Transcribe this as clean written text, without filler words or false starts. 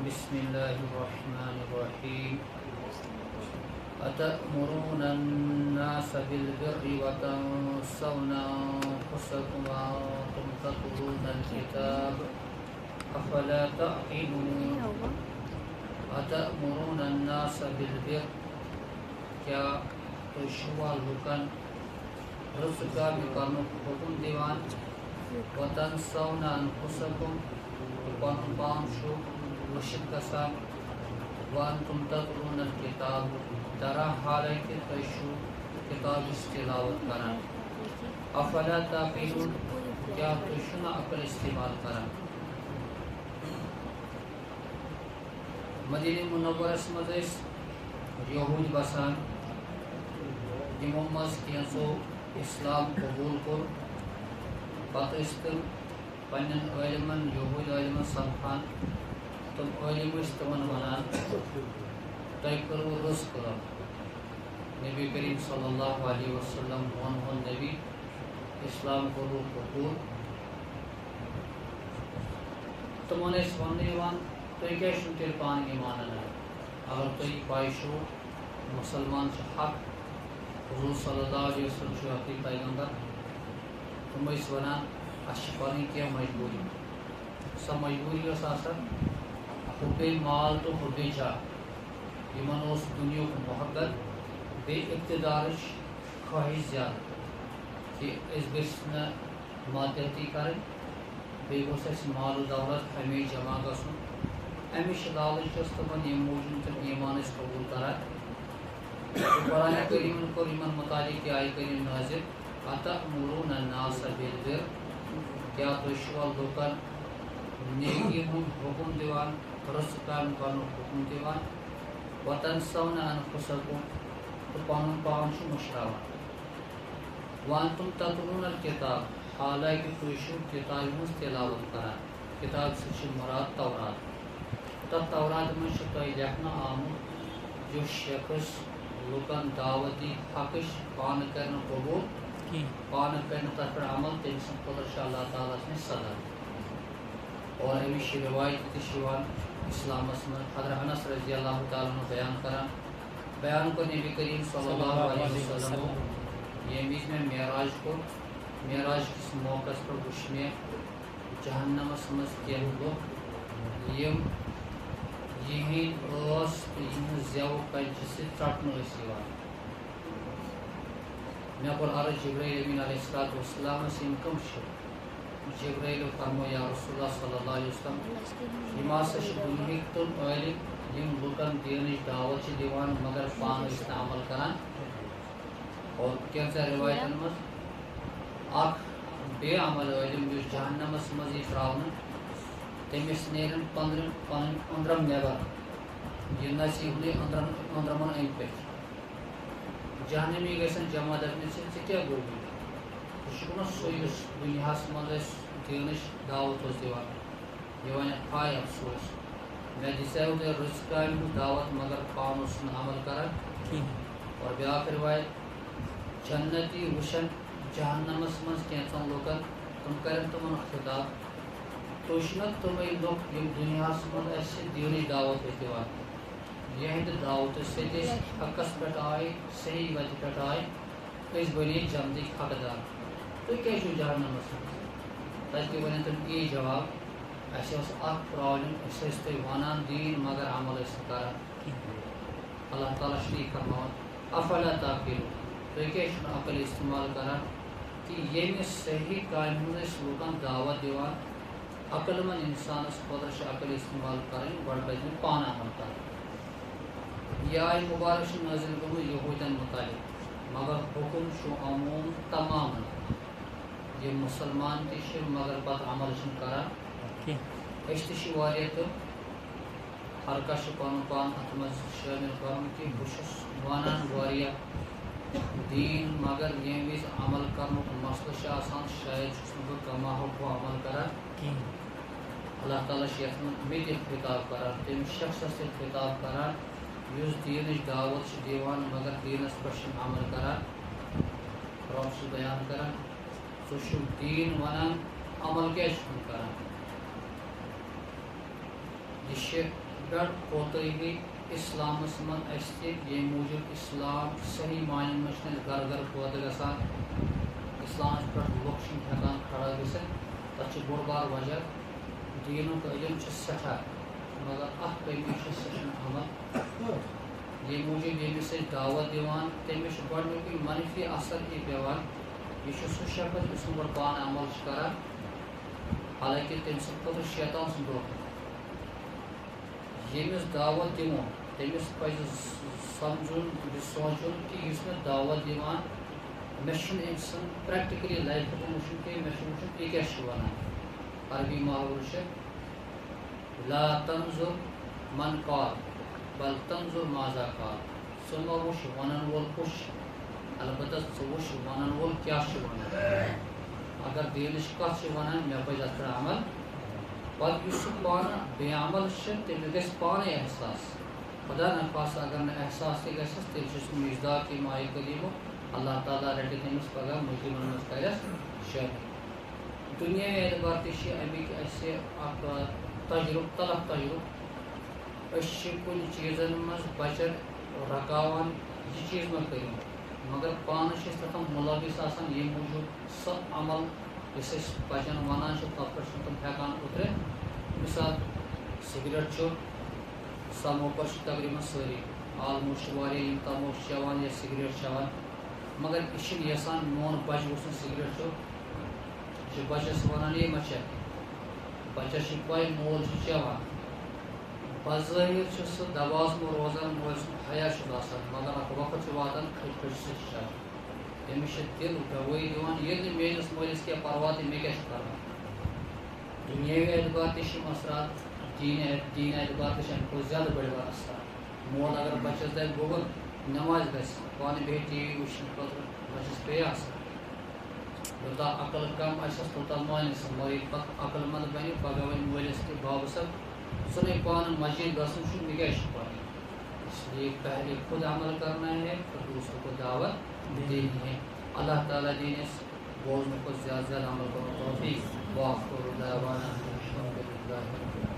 بسم الله الرحمن الرحيم أتأمرون الناس بالبر وتنسون أنفسكم وأنتم تتلون الكتاب أفلا تعقلون أتأمرون الناس بالبر کیا تو شما لوکن رزقا بکرنک حکم دیوان وتنسون أنفسكم پنن پان شو مشد گژھان وانتم تتلون الکتاب درا حالانکہ تُہۍ چھو کتابٕچ تلاوت کران افلا تعقلون کیا تُہۍ چھو نہٕ عقل استعمال کران مدینہ منورس مز یہود بسان تمو مز کینژو اسلام قبول کور پتہ تم پنن علمن یہود علمن سمکھان تم علم تمن ونان تُہۍ کرو رزق نبی کریم صلی اللہ علیہ وسلم ون نبی اسلام کرو قبول تمن ون تُہۍ کیٛازِ چھُو تیٚلہِ پانہٕ ایمان اَنان اگر تُہۍ پاے چھو مسلمان چھُ حق حضور صلی اللہ علیہ وسلم چھُ حقیقی پیغمبر تم ٲسۍ ونان اَسہِ چھِ پنٕنۍ کینٛہہ مجبوٗری سۄ مجبوٗری ٲس آسان حُبے مال تہٕ حُبے جاہ یِمن اوس دُنیہُک محبت بیٚیہِ اقتدارٕچ خٲہِش زیادٕ کہِ أسۍ گٔژھۍ نہٕ مادیتی کَرٕنۍ بیٚیہِ گوٚژھ اَسہِ مال و دولت ہمیشہِ جمع گژھُن امِچ لالچ ٲس تِمن ییٚمہِ موٗجوٗب تِم ایمان ٲسۍ قبوٗل کران قرآنِ کریٖمن کوٚر یِمن متعلق یہِ آیہِ کریٖم نازِل أتأمرون الناس بالبر کیا تُہۍ چھِوا لُکن نیکی ہُنٛد حُکم دِوان رٕژ کامہِ کرنُک حُکم دِوان وتنسون أنفسكم تہٕ پنُن پان چھُ مٔشراوان وانتم تتلون الکتاب حالانکہ تُہۍ چھِو کتابہِ ہٕنٛز تلاوت کران کتاب سۭتۍ چھُ مُراد تورات تتھ تورات منٛز چھُ تۄہہِ لیکھنہٕ آمُت یُس شخص لُکن دعوت دی حقٕچ پانہٕ کرِ نہٕ قبوٗل پانہٕ کرِ نہٕ تتھ پٮ۪ٹھ عمل تٔمۍ سٕنٛدِ خٲطرٕ چھِ اللہ تعالیٰ سٕنٛز سزا اور امِچ روایت تہِ چھِ یِوان اسلامس منٛز حضرت انس رضی اللہ تعالیٰ عنہ بیان کوٚر نبی کریم صلی اللہ علیہ وسلم ییٚمہِ وِزِ مےٚ معراج کوٚر معراج کِس موقعس پٮ۪ٹھ وٕچھ مےٚ جہنمس منٛز کینٛہہ لُکھ یِم یِہِنٛدۍ ٲس تہٕ یِہٕنٛز زٮ۪و کنچہِ سۭتۍ ژٹنہٕ ٲسۍ یِوان مےٚ کوٚر عرض جبرائیل امین علیہ الصلوۃ والسلامس یِم کٕم چھِ جبرائیلو فرموو یا رسول اللہ صلی اللہ علیہ وسلم یِم ہسا چھِ دُنہِکۍ تِم عٲلِم یِم لُکن دیٖنٕچ دعوت چھِ دِوان مگر پانہٕ ٲسۍ نہٕ عمل کران اور کینٛژن رِوایتن منٛز اکھ بے عمل عٲلِم یُس جہنمس منٛز یی ترٛاونہٕ تٔمِس نیرن پنٕنۍ أنٛدرم نٮ۪بر یہِ نژِ یِہُنٛدُے أنٛدرمن أنٛدۍ پٔکۍ جہنمی گژھن جمع دپنہٕ ژےٚ کیٛاہ گوٚو یہِ چھُکھ نہ سُے یُس دُنیاہس منٛز أسۍ دیٖنٕچ دعوت اوس دِوان یہِ ونیٚکھ ہاے افسوس مےٚ دِژیو تۄہہِ رٕژ کامہِ ہٕنٛز دعوت مگر پانہٕ اوسُس نہٕ عمل کران اور بیاکھ رِوایت جنتی وٕچھن جہنمس منٛز کینٛژن لُکن تِم کرن تِمن خطاب تُہۍ چھِو نہ تِمے لُکھ یِم دُنیاہس منٛز اَسہِ دیٖنٕچ دعوت ٲسۍ دِوان یِہنٛدِ دعوتہٕ سۭتۍ أسۍ حقس پٮ۪ٹھ آیہِ صحیح وتہِ پٮ۪ٹھ آیہِ أسۍ بنے جنتٕکۍ حقدار تُہۍ کیٛازِ چھِو جہنمس منٛز تتہِ تہِ ونن تِم یی جواب اَسہِ ٲس اکھ پرابلم أسۍ ٲسۍ تۄہہِ ونان دیٖن مگر عمل ٲسۍ نہٕ کران اللہ تعالیٰ چھُ یی فرماوان افلا تعقلون تُہۍ کیٛازِ چھِو نہٕ عقل استعمال کران کہِ ییٚمہِ صحیح کامہِ ہٕنٛز أسۍ لُکن دعوت دِوان عقل منٛد انسانس خٲطرٕ چھِ عقل استعمال کرٕنۍ گۄڈٕ پزِ مےٚ پانہٕ عمل کرُن یہِ آیہِ مُبارک چھِ نٲزِل گٔمٕژ یہوٗدٮ۪ن مُتعلق مگر حُکم چھُ عموٗم تمامن یِم مُسلمان تہِ چھِ مگر پتہٕ عمل چھِنہٕ کران أسۍ تہِ چھِ واریاہ تِم ہر کانٛہہ چھُ پنُن پان اتھ منٛز شٲمِل کرُن کہِ بہٕ چھُس ونان واریاہ دیٖن مگر ییٚمہِ وِزِ عمل کرنُک مسلہٕ چھُ آسان شاید چھُس نہٕ بہٕ کما حُقوٗ عمل کران اللہ تعالیٰ چھُ یتھ منٛز مےٚ تہِ خطاب کران تٔمِس شخصس تہِ خطاب کران یُس دیٖنٕچ دعوت چھُ دِوان مگر دیٖنس پٮ۪ٹھ چھُنہٕ عمل کران رب چھُ بیان کران ژٕ چھُکھ دیٖن ونان عمل کیٛازِ چھُکھ نہٕ کران یہِ چھِ پہ کوتہی اسلام من یہ موجود اسلام صحیح معنی من گر گر پود گسان اسلام پہ لوگ ہیکان کھڑا گھت تک بوڑ بار وجہ دینک علم سٹھا مگر ات کمی سن عمل یہ موجود یمس دعوت دیوان تمس گۄڈنیُکُے منفی اثر یہ پیوان یہ سہ شخص یس گۄڈٕ پانہٕ عمل کران حالانکہ تم سند خٲطرٕ شیطان سُنٛد دھوکہ یمس دعوت دمو تمس پزِ سمجھن سوچن کہ اس میں دعوت دیوان مے چھُنہٕ أمۍ سٕنٛد پریکٹیکلی لائف وٕچھُن کینٛہہ مے چھُ وٕچھُن یہِ کیاہ چھُ ونان عربی محاورٕ چھِ لا تنظر من قال بل تنظر ماذا قال ژٕ مہ وٕچھ ونن وول کُس چھُ البتہ ژٕ وٕچھ ونن وول کیاہ چھُ ونان اگر دینٕچ کتھ چھِ ونان مے پزِ اتھ پٮ۪ٹھ عمل پتہٕ یُس سُہ پانہٕ بے عمل چھُ تٔمِس گژھِ پانے احساس خدا نخواستہ اگر نہٕ احساس تہِ گژھٮ۪س تیٚلہِ چھُ سُہ مِزداق مایہِ کلیمو اللہ تعالیٰ رٹہِ تٔمِس پگاہ مُجرمن منٛز کرٮ۪س شٲمِل دُنیاوی اعتبار تہِ چھِ اَمِکۍ اَسہِ اکھ تجرُبہٕ تلخ تجرُبہٕ أسۍ چھِ کُنہِ چیٖزن منٛز بچن رکاوان یہِ چیٖز مہ کٔرِو مگر پانہٕ چھِ أسۍ تتھ مُلوث آسان ییٚمہِ موٗجوٗب سُہ عمل یُس أسۍ بچن ونان چھِ تتھ پٮ۪ٹھ چھِنہٕ تِم ہٮ۪کان اُترِتھ مثال سگریٹ چھُ سموکر چھِ تقریٖباً سٲری آلموسٹ واریاہ یِم تموک چھِ چٮ۪وان یا سگریٹ چٮ۪وان مگر یہِ چھِنہٕ یژھان میون بچہِ گوٚژھ نہٕ سگریٹ چیوٚن یہِ چھُ بچس ونان ہے مہ چٮ۪ہ بچس چھِ پاے مول چھُ چٮ۪وان بظٲہر چھُ سُہ دباوس منٛز روزان مٲلۍ سُنٛد حیا چھُس آسان مگر اکھ وقت چھُ واتان کھٔج کھٔج سُہ چھُ چٮ۪وان تٔمِس چھِ دِل گوٲیی دِوان ییٚلہِ نہٕ میٲنِس مٲلِس کینٛہہ پرواہ تہِ مےٚ کیاہ چھُ کرُن دُنیٲوی اعتبار تہِ چھِ یِم اثرات دین اعتبار تہِ چھِ اَمہِ کھۄتہٕ زیادٕ بٔڑۍ بار اثرات مول اگر بچس دپہِ گوٚبُر نٮ۪مازِ گژھِ پانہٕ بیٚہہِ ٹی وی وٕچھنہٕ خٲطرٕ بچس پیٚیہِ آسان یوٗتاہ عقل کم آسٮ۪س توٗتاہ مانہِ سُہ مگر ییٚلہِ پتہٕ عقل منٛد بنہِ پگاہ وَنہِ مٲلِس تہِ بابہٕ صٲب ژھٕنٕے پانہٕ مسجد گژھُن چھُ مےٚ کیاہ چھُ پاے اس لیے پہلے خود عمل کرنا ہے اور دوسروں کو دعوت دینی ہے اللہ تعالیٰ دین اس بوجھ میں کچھ زیادہ عمل کرو توفیق واخر دعوانا الحمد للہ